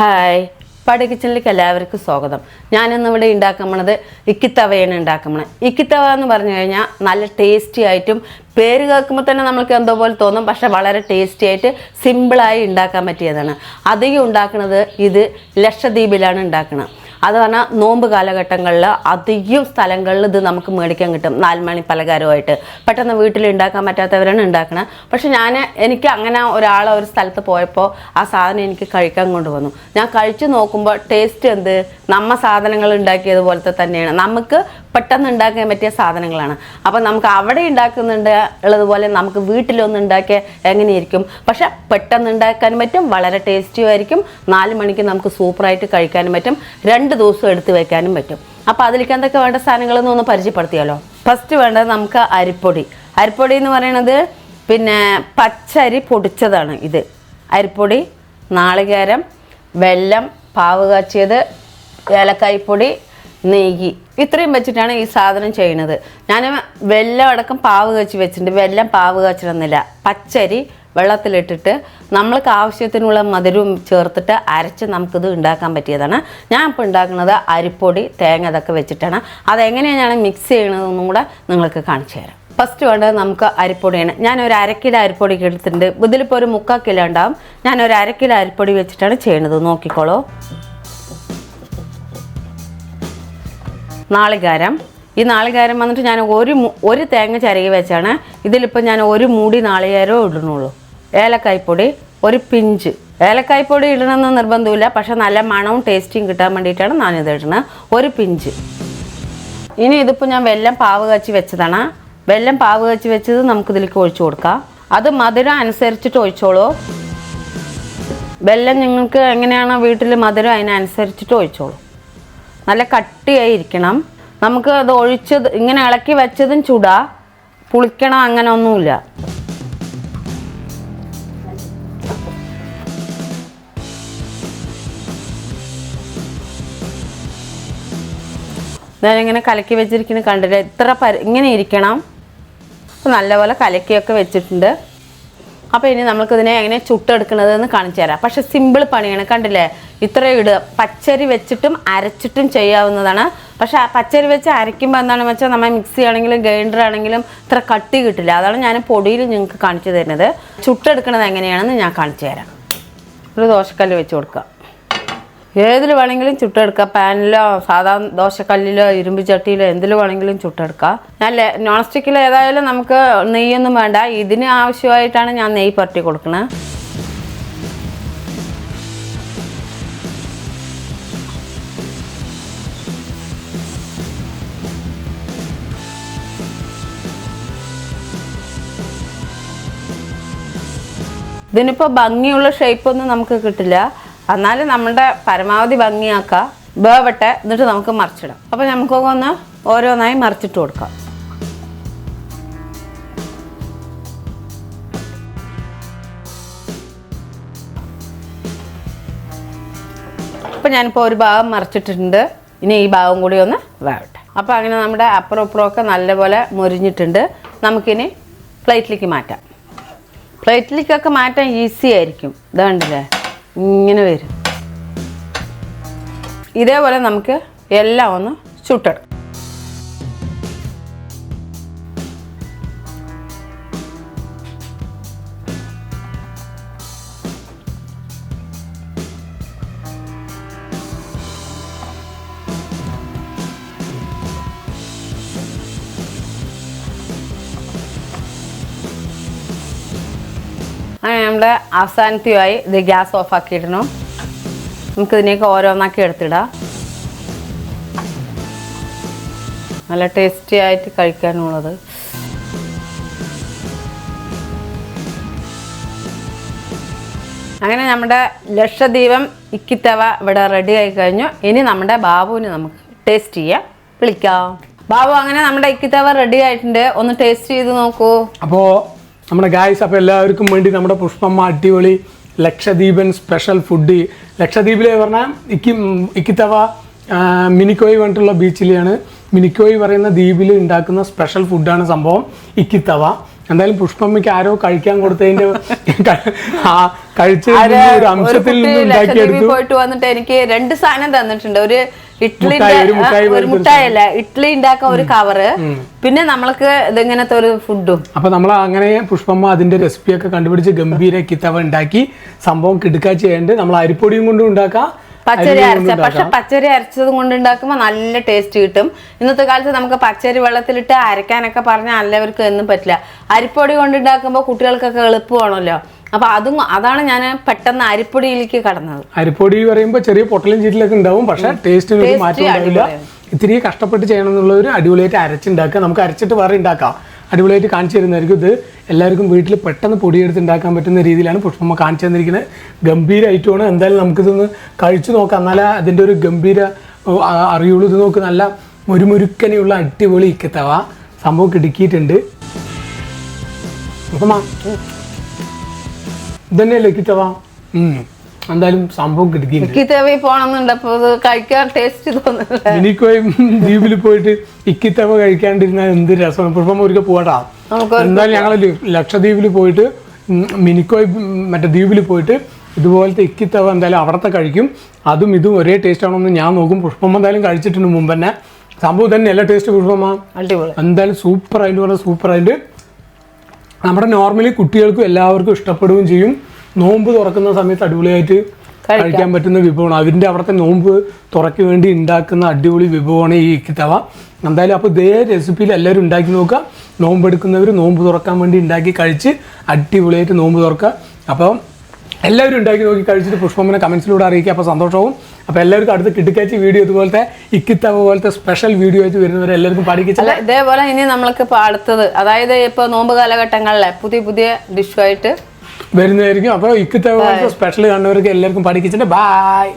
Hi പടി കിച്ചണിലേക്ക് എല്ലാവർക്കും സ്വാഗതം. ഞാനിന്ന് ഇവിടെ ഉണ്ടാക്കുന്നത് ഇക്കിത്തവയാണ് ഉണ്ടാക്കുന്നത്. ഇക്കിത്തവ എന്ന് പറഞ്ഞു കഴിഞ്ഞാൽ നല്ല ടേസ്റ്റി ആയിട്ടും പേര് കേൾക്കുമ്പോൾ തന്നെ നമ്മൾക്ക് എന്തോ പോലെ തോന്നും, പക്ഷെ വളരെ ടേസ്റ്റി ആയിട്ട് സിമ്പിളായി ഉണ്ടാക്കാൻ പറ്റിയതാണ്. അധികം ഉണ്ടാക്കുന്നത് ഇത് ലക്ഷദ്വീപിലാണ് ഉണ്ടാക്കുന്നത്. അത് പറഞ്ഞാൽ നോമ്പ് കാലഘട്ടങ്ങളിൽ അധികം സ്ഥലങ്ങളിൽ ഇത് നമുക്ക് മേടിക്കാൻ കിട്ടും. 4 മണി പലഹാരമായിട്ട് പെട്ടെന്ന് വീട്ടിൽ ഉണ്ടാക്കാൻ പറ്റാത്തവരാണ് ഉണ്ടാക്കുന്നത്. പക്ഷെ എനിക്ക് അങ്ങനെ ഒരു സ്ഥലത്ത് പോയപ്പോൾ ആ സാധനം എനിക്ക് കഴിക്കാൻ കൊണ്ടുവന്നു. ഞാൻ കഴിച്ചു നോക്കുമ്പോൾ ടേസ്റ്റ് എന്ത് നമ്മ സാധനങ്ങൾ ഉണ്ടാക്കിയതുപോലത്തെ തന്നെയാണ്. നമുക്ക് പെട്ടെന്ന് ഉണ്ടാക്കാൻ പറ്റിയ സാധനങ്ങളാണ്. അപ്പം നമുക്ക് അവിടെ ഉണ്ടാക്കുന്നുണ്ട് ഉള്ളതുപോലെ നമുക്ക് വീട്ടിലൊന്നും ഉണ്ടാക്കിയ എങ്ങനെയായിരിക്കും, പക്ഷെ പെട്ടെന്ന് ഉണ്ടാക്കാനും പറ്റും, വളരെ ടേസ്റ്റിയും ആയിരിക്കും. 4 മണിക്ക് നമുക്ക് സൂപ്പറായിട്ട് കഴിക്കാനും പറ്റും, 2 ദിവസം എടുത്ത് വയ്ക്കാനും പറ്റും. അപ്പോൾ അതിലേക്ക് എന്തൊക്കെ വേണ്ട സാധനങ്ങളെന്ന് ഒന്ന് പരിചയപ്പെടുത്തിയാലോ. ഫസ്റ്റ് വേണ്ടത് നമുക്ക് അരിപ്പൊടി. അരിപ്പൊടി എന്ന് പറയുന്നത് പച്ചരി പൊടിച്ചതാണ്. ഇത് അരിപ്പൊടി, നാളികേരം, വെല്ലം, പാവ് കാച്ചിയത്, ഏലക്കായ്പ്പൊടി, നെയ്യ്, ഇത്രയും വെച്ചിട്ടാണ് ഈ സാധനം ചെയ്യുന്നത്. ഞാൻ വെല്ലം അടക്കം പാവ് കാച്ചി വെച്ചിട്ടുണ്ട്. വെല്ലം പാവ് കാച്ചിടുന്നില്ല, പച്ചരി വെള്ളത്തിലിട്ടിട്ട് നമ്മൾക്ക് ആവശ്യത്തിനുള്ള മധുരവും ചേർത്തിട്ട് അരച്ച് നമുക്കിത് ഉണ്ടാക്കാൻ പറ്റിയതാണ്. ഞാൻ ഇപ്പോൾ ഉണ്ടാക്കുന്നത് അരിപ്പൊടി, തേങ്ങ ഇതൊക്കെ വെച്ചിട്ടാണ്. അതെങ്ങനെയാണ് ഞാൻ മിക്സ് ചെയ്യണതെന്നും കൂടെ നിങ്ങൾക്ക് കാണിച്ചു തരാം. ഫസ്റ്റ് വേണ്ടത് നമുക്ക് അരിപ്പൊടിയാണ്. ഞാൻ ഒരു 1/2 കിലോ അരിപ്പൊടി എടുത്തിട്ടുണ്ട്. ഇതിലിപ്പോൾ ഒരു 3/4 കിലോ ഉണ്ടാവും. ഞാൻ ഒരു 1/2 കിലോ അരിപ്പൊടി വെച്ചിട്ടാണ് ചെയ്യുന്നത്. നോക്കിക്കോളൂ. നാളികേരം. ഈ നാളികേരം വന്നിട്ട് ഞാൻ ഒരു തേങ്ങ ചിരകി വെച്ചാണ്. ഇതിലിപ്പോൾ ഞാൻ 1 മൂടി നാളികേരമേ ഇടുന്നുള്ളൂ. ഏലക്കായ്പ്പൊടി, ഒരു പിഞ്ച്. ഏലക്കായ്പ്പൊടി ഇടണമെന്ന് നിർബന്ധമില്ല, പക്ഷെ നല്ല മണവും ടേസ്റ്റിയും കിട്ടാൻ വേണ്ടിയിട്ടാണ് ഞാനിത് ഇടുന്നത്. 1 പിഞ്ച്. ഇനി ഇതിപ്പോൾ ഞാൻ വെല്ലം പാവ് കാച്ചി വെച്ചതാണ്. വെല്ലം പാവ് കാച്ചി വെച്ചത് നമുക്കിതിലേക്ക് ഒഴിച്ചു കൊടുക്കാം. അത് മധുരം അനുസരിച്ചിട്ട് ഒഴിച്ചോളൂ. വെല്ലം നിങ്ങൾക്ക് എങ്ങനെയാണോ വീട്ടിൽ മധുരം അതിനനുസരിച്ചിട്ട് ഒഴിച്ചോളൂ. നല്ല കട്ടിയായിരിക്കണം. നമുക്ക് അത് ഒഴിച്ചത് ഇങ്ങനെ ഇളക്കി വെച്ചതും ചൂടാ, പുളിക്കണം അങ്ങനെ ഒന്നുമില്ല. ഞാനിങ്ങനെ കലക്കി വെച്ചിരിക്കുന്നത് കണ്ടില്ല, ഇങ്ങനെ ഇരിക്കണം. അപ്പോൾ നല്ലപോലെ കലക്കിയൊക്കെ വെച്ചിട്ടുണ്ട്. അപ്പോൾ ഇനി നമുക്കിതിനെ എങ്ങനെ ചുട്ടെടുക്കണതെന്ന് കാണിച്ചു തരാം. പക്ഷെ സിമ്പിൾ പണിയാണ്. കണ്ടില്ലേ, ഇത്രയും ഇടുക. പച്ചരി വെച്ചിട്ടും അരച്ചിട്ടും ചെയ്യാവുന്നതാണ്. പക്ഷെ പച്ചരി വെച്ച് അരയ്ക്കുമ്പോൾ എന്താണെന്ന് വെച്ചാൽ നമ്മൾ മിക്സി ആണെങ്കിലും ഗ്രൈൻഡർ ആണെങ്കിലും ഇത്ര കട്ടി കിട്ടില്ല. അതാണ് ഞാൻ പൊടിയിൽ നിങ്ങൾക്ക് കാണിച്ചു തരുന്നത്. ചുട്ടെടുക്കണത് എങ്ങനെയാണെന്ന് ഞാൻ കാണിച്ചു തരാം. ഒരു ദോശക്കല്ല് വെച്ച് കൊടുക്കുക. ഏതിൽ വേണമെങ്കിലും ചുട്ടെടുക്കുക. പാനിലോ സാധാ ദോശക്കല്ലിലോ ഇരുമ്പ് ചട്ടിയിലോ എന്തിൽ വേണമെങ്കിലും ചുട്ടെടുക്കുക. ഞാൻ നോൺ സ്റ്റിക്കിൽ ഏതായാലും നമുക്ക് നെയ്യൊന്നും വേണ്ട. ഇതിന് ആവശ്യമായിട്ടാണ് ഞാൻ നെയ്യ് പുരട്ടി കൊടുക്കുന്നത്. ഇതിനിപ്പോൾ ഭംഗിയുള്ള ഷേപ്പൊന്നും നമുക്ക് കിട്ടില്ല, എന്നാലും നമ്മുടെ പരമാവധി ഭംഗിയാക്കാം. വേവട്ടെ, എന്നിട്ട് നമുക്ക് മറിച്ചിടാം. അപ്പോൾ നമുക്കൊക്കെ ഒന്ന് ഓരോന്നായി മറിച്ചിട്ട് കൊടുക്കാം. അപ്പോൾ ഞാനിപ്പോൾ ഒരു ഭാഗം മറിച്ചിട്ടുണ്ട്. ഇനി ഈ ഭാഗം കൂടി ഒന്ന് വേവട്ടെ. അപ്പോൾ അങ്ങനെ നമ്മുടെ അപ്പുറം ഇപ്പുറമൊക്കെ നല്ലപോലെ മുരിഞ്ഞിട്ടുണ്ട്. നമുക്കിനി പ്ലേറ്റിലേക്ക് മാറ്റാം. പ്ലേറ്റിലേക്കൊക്കെ മാറ്റാൻ ഈസി ആയിരിക്കും. ഇതാണ്ടല്ലേ, ഇങ്ങനെ വരും. ഇതേപോലെ നമുക്ക് എല്ലാം ഒന്ന് ചുട്ടെടുക്കാം. അങ്ങനെ നമ്മുടെ അവസാനത്തെയായി. ഇത് ഗ്യാസ് ഓഫാക്കിയിടണം. നമുക്കിതിനെയൊക്കെ ഓരോന്നാക്കി എടുത്തിടാം. നല്ല ടേസ്റ്റി ആയിട്ട് കഴിക്കാനുള്ളത്. അങ്ങനെ നമ്മുടെ ലക്ഷദ്വീപം ഇക്കിത്തവ ഇവിടെ റെഡി ആയി കഴിഞ്ഞു. ഇനി നമ്മുടെ ബാബുവിന് നമുക്ക് ടേസ്റ്റ് ചെയ്യാം. വിളിക്കാം. ബാബു, അങ്ങനെ നമ്മുടെ ഇക്കിത്തവ റെഡി ആയിട്ടുണ്ട്. ഒന്ന് ടേസ്റ്റ് ചെയ്ത് നോക്കൂ. അപ്പോൾ നമ്മുടെ ഗായ്സ്, അപ്പോൾ എല്ലാവർക്കും വേണ്ടി നമ്മുടെ പുഷ്പമ്മ അടിപൊളി ലക്ഷദ്വീപൻ സ്പെഷ്യൽ ഫുഡ്. ലക്ഷദ്വീപിലെ പറഞ്ഞാൽ ഇക്കിത്തവ മിനിക്കോയ് പറഞ്ഞിട്ടുള്ള ബീച്ചിലെയാണ്. മിനിക്കോയ് പറയുന്ന ദ്വീപിൽ ഉണ്ടാക്കുന്ന സ്പെഷ്യൽ ഫുഡാണ് സംഭവം ഇക്കിത്തവ. എന്തായാലും പുഷ്പമ്മയ്ക്ക് ആരോ കഴിക്കാൻ കൊടുത്തതിൻ്റെ കഴിച്ചതിൽ നിന്ന് ഒരു അംശത്തിൽ നിന്ന് ഉണ്ടാക്കിയെടുത്തു. പോയിട്ട് വന്നിട്ട് എനിക്ക് 2 സാധനം തന്നിട്ടുണ്ട്. ഒരു ഒരു മുട്ടായല്ല, ഇഡ്ഡലി ഉണ്ടാക്കാൻ ഒരു കവറ്, പിന്നെ നമ്മൾക്ക് ഇതിങ്ങനത്തെ ഒരു ഫുഡും. അപ്പൊ നമ്മൾ അങ്ങനെ പുഷ്പമ്മ അതിന്റെ റെസിപ്പിയൊക്കെ കണ്ടുപിടിച്ച് ഗംഭീര ഇക്കിത്തവ ഉണ്ടാക്കി. സംഭവം കിടുക്കാച്ചി ചെയ്യേണ്ടത് നമ്മൾ അരിപ്പൊടിയും കൊണ്ടും ഉണ്ടാക്കാം, പച്ചരി അരച്ച. പക്ഷെ പച്ചരി അരച്ചതും കൊണ്ട് ഉണ്ടാക്കുമ്പോൾ നല്ല ടേസ്റ്റ് കിട്ടും. ഇന്നത്തെ കാലത്ത് നമുക്ക് പച്ചരി വെള്ളത്തിലിട്ട് അരക്കാനൊക്കെ പറഞ്ഞാൽ എല്ലാവർക്കും ഒന്നും പറ്റില്ല. അരിപ്പൊടി കൊണ്ട് ഉണ്ടാക്കുമ്പോൾ കുട്ടികൾക്കൊക്കെ എളുപ്പമാണല്ലോ. അപ്പൊ അതാണ് ഞാൻ പെട്ടെന്ന് അരിപ്പൊടിയിലേക്ക് കടന്നത്. അരിപ്പൊടി പറയുമ്പോൾ ചെറിയ പൊട്ടലും ചീറ്റിലൊക്കെ ഉണ്ടാവും, പക്ഷെ ടേസ്റ്റിന് ഒരു മാറ്റം ഉണ്ടാവില്ല. ഇത്തിരി കഷ്ടപ്പെട്ട് ചെയ്യണം എന്നുള്ള ഒരു അടിപൊളിയായിട്ട് അരച്ചുണ്ടാക്കുക. നമുക്ക് അരച്ചിട്ട് വേറെ ഉണ്ടാക്കാം, അടിപൊളിയായിട്ട് കാണിച്ചു തരുന്നതായിരിക്കും. ഇത് എല്ലാവർക്കും വീട്ടിൽ പെട്ടെന്ന് പൊടിയെടുത്ത് ഉണ്ടാക്കാൻ പറ്റുന്ന രീതിയിലാണ് പുഷ്പമ്മ കാണിച്ചു തന്നിരിക്കുന്നത്. ഗംഭീര ഐറ്റമാണ്. എന്തായാലും നമുക്കിതൊന്ന് കഴിച്ചു നോക്കാം, എന്നാലേ അതിൻ്റെ ഒരു ഗംഭീര അറിയുള്ളൂ. ഇത് നോക്ക്, നല്ല മുരുമുരുക്കനെയുള്ള അടിപൊളി ഇക്കത്തവ സംഭവം കിടുക്കിയിട്ടുണ്ട്. പുഷ്പമ്മ ഇതന്നെയല്ലേ ഇക്കിത്തവ? എന്തായാലും സംഭവം കിടുക്കി പോണെന്നുണ്ട്. അപ്പൊ കഴിക്കാൻ ടേസ്റ്റ് തോന്നുന്നില്ല. മിനിക്കോയ് ദ്വീപിൽ പോയിട്ട് ഇക്കിത്തവ കഴിക്കാണ്ടിരുന്ന എന്ത് രസമാണ്. പുഷ്പമ്മ ഒരിക്കൽ പോകട്ടാ. എന്തായാലും ഞങ്ങൾ ലക്ഷദ്വീപിൽ പോയിട്ട് മിനിക്കോയ് മറ്റേ ദ്വീപിൽ പോയിട്ട് ഇതുപോലത്തെ ഇക്കിത്തവ എന്തായാലും അവിടത്തെ കഴിക്കും. അതും ഇതും ഒരേ ടേസ്റ്റ് ആണോന്ന് ഞാൻ നോക്കും. പുഷ്പമ്മ എന്തായാലും കഴിച്ചിട്ടുണ്ട് മുമ്പ് തന്നെ. സംഭവം തന്നെ എല്ലാ ടേസ്റ്റ് പുഷ്പമ്മ എന്തായാലും സൂപ്പർ ആയിട്ട് പറഞ്ഞാൽ സൂപ്പർ ആയിട്ട്. നമ്മുടെ നോർമലി കുട്ടികൾക്കും എല്ലാവർക്കും ഇഷ്ടപ്പെടുകയും ചെയ്യും. നോമ്പ് തുറക്കുന്ന സമയത്ത് അടിപൊളിയായിട്ട് കഴിക്കാൻ പറ്റുന്ന വിഭവമാണ്. അതിൻ്റെ അവിടുത്തെ നോമ്പ് തുറയ്ക്ക് വേണ്ടി ഉണ്ടാക്കുന്ന അടിപൊളി വിഭവമാണ് ഈ ഇക്കിത്തവ. എന്തായാലും അപ്പോൾ ഇതേ റെസിപ്പിയിൽ എല്ലാവരും ഉണ്ടാക്കി നോക്കുക. നോമ്പ് എടുക്കുന്നവർ നോമ്പ് തുറക്കാൻ വേണ്ടി ഉണ്ടാക്കി കഴിച്ച് അടിപൊളിയായിട്ട് നോമ്പ് തുറക്കുക. അപ്പോൾ എല്ലാവരും ഉണ്ടാക്കി നോക്കി കഴിച്ചിട്ട് പുഷ്പമ്മനെ കമൻസിലൂടെ അറിയിക്കുക. അപ്പോൾ സന്തോഷവും. അപ്പോൾ എല്ലാവർക്കും അടുത്ത കിടുക്കാച്ചി വീഡിയോ ഇതുപോലത്തെ ഇക്കിത്തവ പോലത്തെ സ്പെഷ്യൽ വീഡിയോ ആയിട്ട് വരുന്നവരെ എല്ലാവർക്കും പഠിക്കിച്ചില്ല. ഇതേപോലെ ഇനി നമ്മൾക്ക് ഇപ്പോൾ അടുത്തത്, അതായത് ഇപ്പോൾ നോമ്പ് കാലഘട്ടങ്ങളിലെ പുതിയ ഡിഷുമായിട്ട് വരുന്നതായിരിക്കും. അപ്പോൾ ഇക്കിത്തവ പോലത്തെ സ്പെഷ്യൽ കാണുന്നവർക്ക് എല്ലാവർക്കും പഠിക്കിച്ചിട്ട് ബായ്.